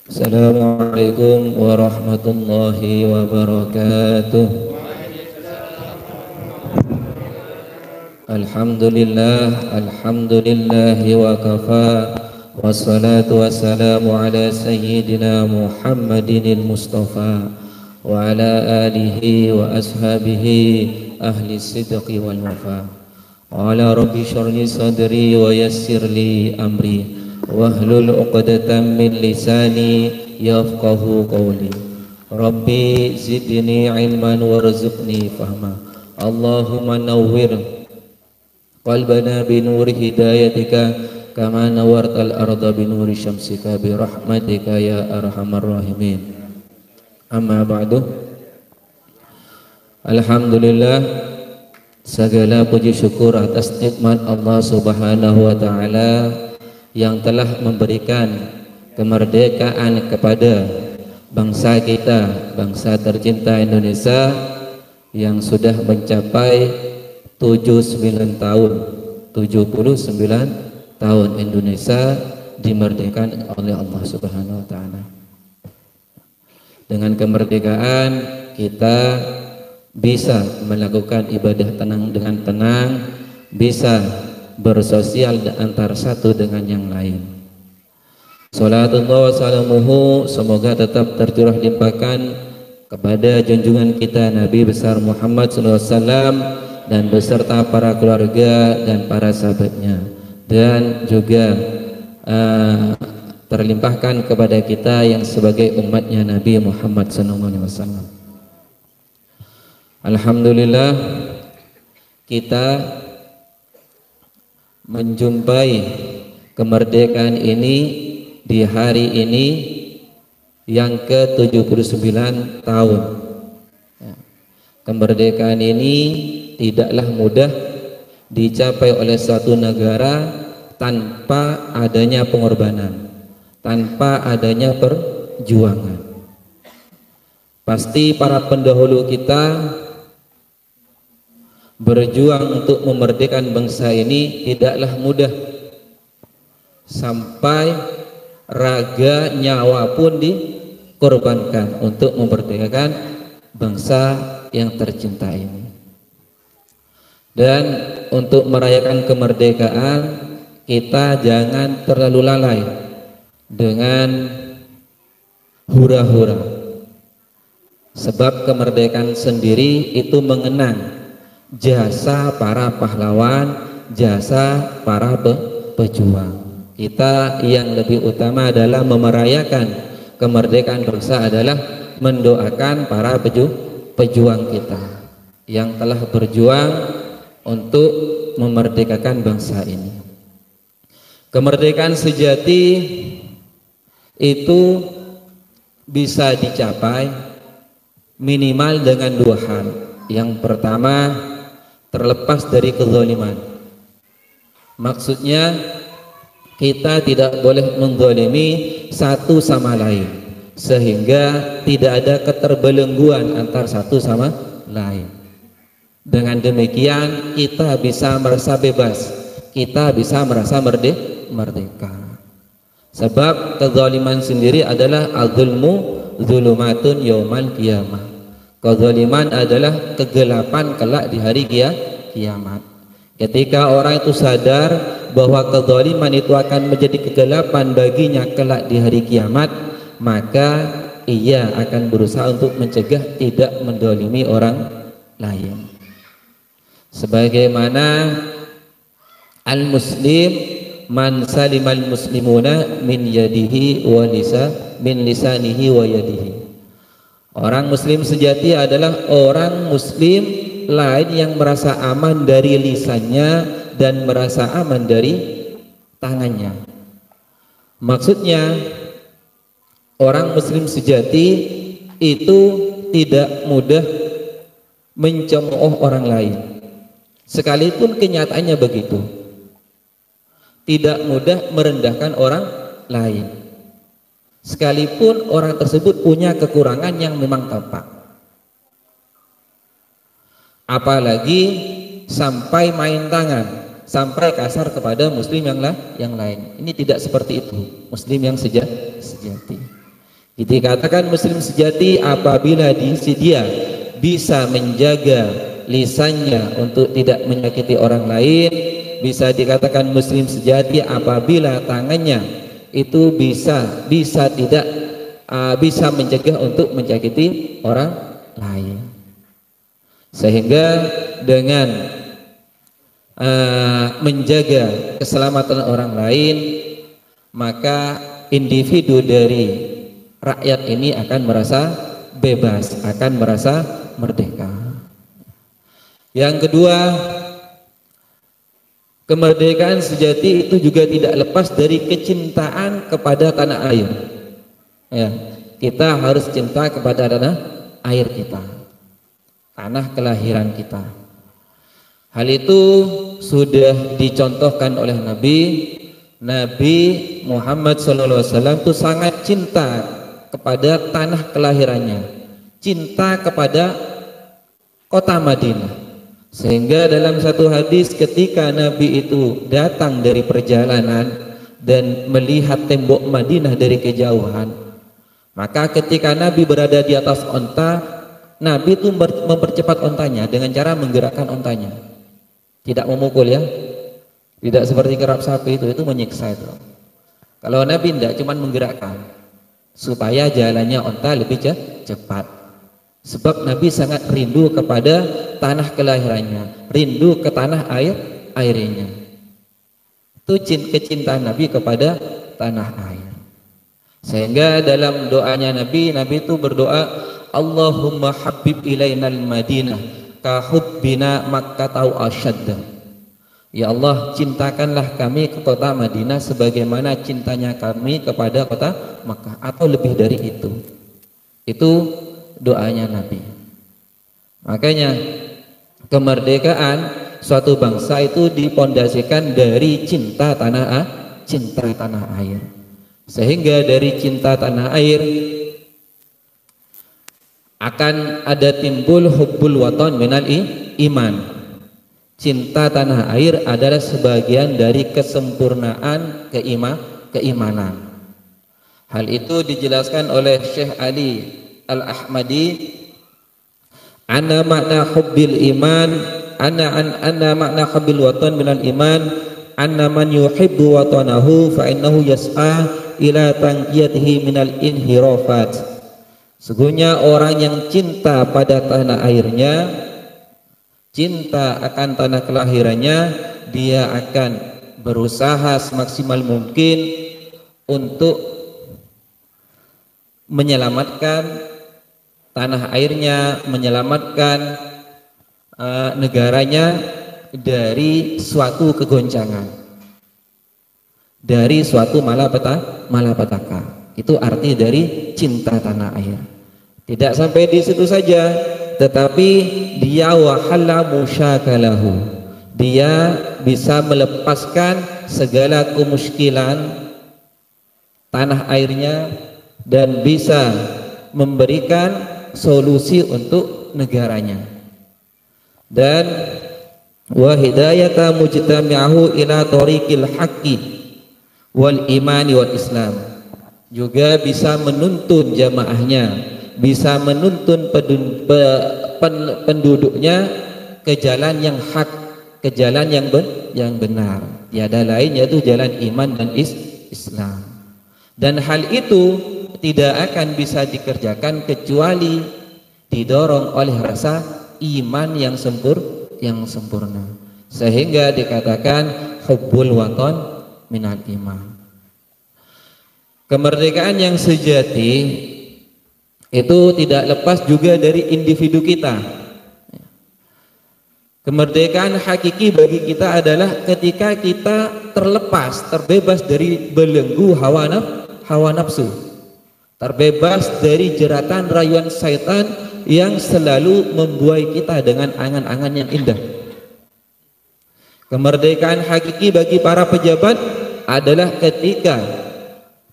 Assalamualaikum warahmatullahi wabarakatuh. Alhamdulillahi wa kafa. Wassalatu wassalamu ala sayyidina Muhammadinil Mustafa wa ala alihi wa ashabihi ahli sidqi wal wafa. Ala rabbi syarli sadri wa yassirli amri wahlul 'uqdatam min lisani yafqahu qawli. Rabbi zidni ilman warzuqni fahma. Allahumma nawwir qalbana bi nuri hidayatika kama nawwartal arda bi nuri syamsika bi rahmatika ya arhamar rahimin. Amma ba'du. Alhamdulillah, segala puji syukur atas nikmat Allah Subhanahu wa taala yang telah memberikan kemerdekaan kepada bangsa kita, bangsa tercinta Indonesia yang sudah mencapai 79 tahun Indonesia dimerdekakan oleh Allah Subhanahu wa taala. Dengan kemerdekaan kita bisa melakukan ibadah tenang dengan tenang, bisa bersosial antara satu dengan yang lain. Salatullah wa salamuhu semoga tetap tercurah limpahkan kepada junjungan kita Nabi besar Muhammad SAW dan beserta para keluarga dan para sahabatnya, dan juga terlimpahkan kepada kita yang sebagai umatnya Nabi Muhammad SAW. Alhamdulillah, kita menjumpai kemerdekaan ini di hari ini yang ke-79 tahun. Kemerdekaan ini tidaklah mudah dicapai oleh suatu negara tanpa adanya pengorbanan, tanpa adanya perjuangan. Pasti para pendahulu kita berjuang untuk memerdekakan bangsa ini tidaklah mudah, sampai raga nyawa pun dikorbankan untuk memerdekakan bangsa yang tercinta ini. Dan untuk merayakan kemerdekaan kita jangan terlalu lalai dengan hura-hura, sebab kemerdekaan sendiri itu mengenang jasa para pahlawan, jasa para pejuang. Kita yang lebih utama adalah memerayakan kemerdekaan bangsa adalah mendoakan para pejuang kita yang telah berjuang untuk memerdekakan bangsa ini. Kemerdekaan sejati itu bisa dicapai minimal dengan dua hal. Yang pertama, terlepas dari kezaliman. Maksudnya kita tidak boleh menzalimi satu sama lain sehingga tidak ada keterbelengguan antar satu sama lain. Dengan demikian kita bisa merasa bebas, kita bisa merasa merdeka. Sebab kezaliman sendiri adalah az-zulmu zulumatun yaumal qiyamah. Kezaliman adalah kegelapan kelak di hari kiamat. Ketika orang itu sadar bahwa kezaliman itu akan menjadi kegelapan baginya kelak di hari kiamat, maka ia akan berusaha untuk mencegah tidak mendolimi orang lain. Sebagaimana al-muslim man salimal muslimuna min yadihi wa min lisanihi wa yadihi. Orang muslim sejati adalah orang muslim lain yang merasa aman dari lisannya dan merasa aman dari tangannya. Maksudnya orang muslim sejati itu tidak mudah mencemooh orang lain, sekalipun kenyataannya begitu. Tidak mudah merendahkan orang lain, sekalipun orang tersebut punya kekurangan yang memang tampak. Apalagi sampai main tangan, sampai kasar kepada muslim yang lain. Ini tidak seperti itu muslim yang sejati. Dikatakan muslim sejati apabila dia bisa menjaga lisannya untuk tidak menyakiti orang lain. Bisa dikatakan muslim sejati apabila tangannya itu bisa mencegah untuk menyakiti orang lain. Sehingga dengan menjaga keselamatan orang lain, maka individu dari rakyat ini akan merasa bebas, akan merasa merdeka. Yang kedua, kemerdekaan sejati itu juga tidak lepas dari kecintaan kepada tanah air. Ya, kita harus cinta kepada tanah air kita, tanah kelahiran kita. Hal itu sudah dicontohkan oleh Nabi Muhammad SAW itu sangat cinta kepada tanah kelahirannya, cinta kepada kota Madinah, sehingga dalam satu hadis ketika Nabi itu datang dari perjalanan dan melihat tembok Madinah dari kejauhan, maka ketika Nabi berada di atas onta, Nabi itu mempercepat ontanya dengan cara menggerakkan ontanya, tidak memukul ya, tidak seperti kerap sapi itu menyiksa itu. Kalau Nabi tidak, cuma menggerakkan supaya jalannya onta lebih cepat. Sebab Nabi sangat rindu kepada tanah kelahirannya, rindu ke tanah airnya. Itu kecintaan Nabi kepada tanah air. Sehingga dalam doanya Nabi itu berdoa, Allahumma habib ilainal Madinah ka hubbina Makkah au asyadda. Ya Allah, cintakanlah kami ke kota Madinah sebagaimana cintanya kami kepada kota Makkah, atau lebih dari itu. Itu doanya Nabi. Makanya kemerdekaan suatu bangsa itu dipondasikan dari cinta tanah air. Sehingga dari cinta tanah air akan ada timbul hubbul waton minal iman. Cinta tanah air adalah sebagian dari kesempurnaan keimanan. Hal itu dijelaskan oleh Syekh Ali Al-Ahmadi, anna makna hubbil iman, anna makna hubbil watan minal iman, anna man yuhibbu watanahu fa innahu yas'a ila tanqiyatihi minal inhirafat. Sesungguhnya orang yang cinta pada tanah airnya, cinta akan tanah kelahirannya, dia akan berusaha semaksimal mungkin untuk menyelamatkan tanah airnya, menyelamatkan negaranya dari suatu kegoncangan, dari suatu malapetaka. Itu arti dari cinta tanah air. Tidak sampai di situ saja, tetapi dia wahalla musyakalahu, dia bisa melepaskan segala kemuskilan tanah airnya dan bisa memberikan solusi untuk negaranya. Dan wa hidayata mujtami'ahu ila tariqil haqqi wal imani wal islam, juga bisa menuntun jamaahnya, bisa menuntun penduduknya ke jalan yang hak, ke jalan yang benar. Tiada lain yaitu jalan iman dan Islam. Dan hal itu tidak akan bisa dikerjakan kecuali didorong oleh rasa iman yang sempurna. Sehingga dikatakan hubbul watan minal iman. Kemerdekaan yang sejati itu tidak lepas juga dari individu kita. Kemerdekaan hakiki bagi kita adalah ketika kita terlepas, terbebas dari belenggu hawa nafsu, terbebas dari jeratan rayuan syaitan yang selalu membuai kita dengan angan-angan yang indah. Kemerdekaan hakiki bagi para pejabat adalah ketika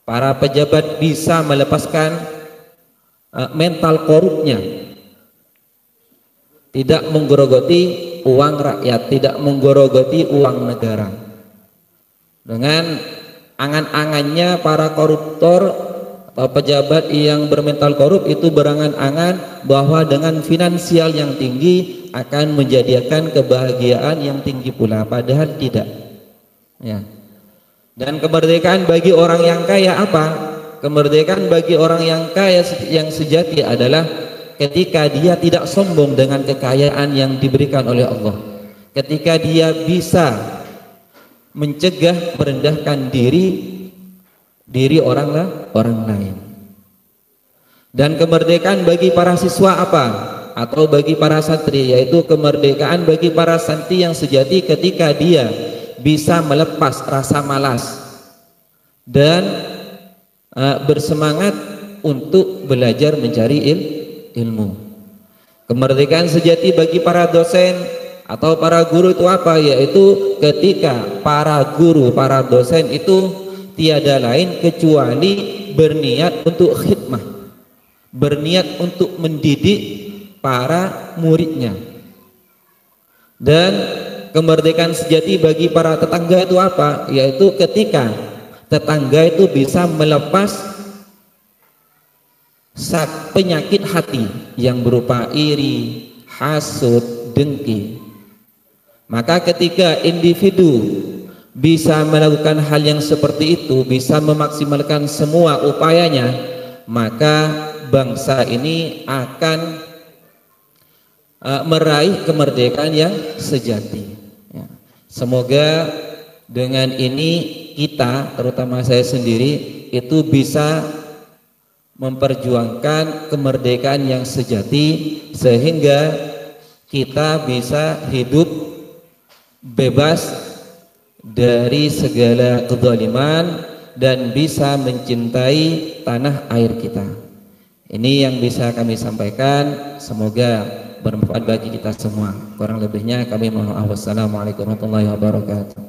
para pejabat bisa melepaskan mental korupnya, tidak menggerogoti uang rakyat, tidak menggerogoti uang negara. Dengan angan-angannya para koruptor atau pejabat yang bermental korup itu berangan-angan bahwa dengan finansial yang tinggi akan menjadikan kebahagiaan yang tinggi pula, padahal tidak. Ya. Dan kemerdekaan bagi orang yang kaya apa? Kemerdekaan bagi orang yang kaya yang sejati adalah ketika dia tidak sombong dengan kekayaan yang diberikan oleh Allah. Ketika dia bisa mencegah merendahkan diri orang lain. Dan kemerdekaan bagi para siswa apa? Atau bagi para santri, yaitu kemerdekaan bagi para santri yang sejati ketika dia bisa melepas rasa malas dan bersemangat untuk belajar mencari ilmu. Kemerdekaan sejati bagi para dosen atau para guru itu apa? Yaitu ketika para guru, para dosen itu tiada lain kecuali berniat untuk khidmah, berniat untuk mendidik para muridnya. Dan kemerdekaan sejati bagi para tetangga itu apa? Yaitu ketika tetangga itu bisa melepas penyakit hati yang berupa iri, hasud, dengki. Maka ketika individu bisa melakukan hal yang seperti itu, bisa memaksimalkan semua upayanya, maka bangsa ini akan meraih kemerdekaan yang sejati. Ya. Semoga dengan ini kita, terutama saya sendiri, itu bisa memperjuangkan kemerdekaan yang sejati sehingga kita bisa hidup bebas dari segala kezaliman dan bisa mencintai tanah air kita. Ini yang bisa kami sampaikan, semoga bermanfaat bagi kita semua. Kurang lebihnya kami mohon maaf. Wassalamualaikum warahmatullahi wabarakatuh.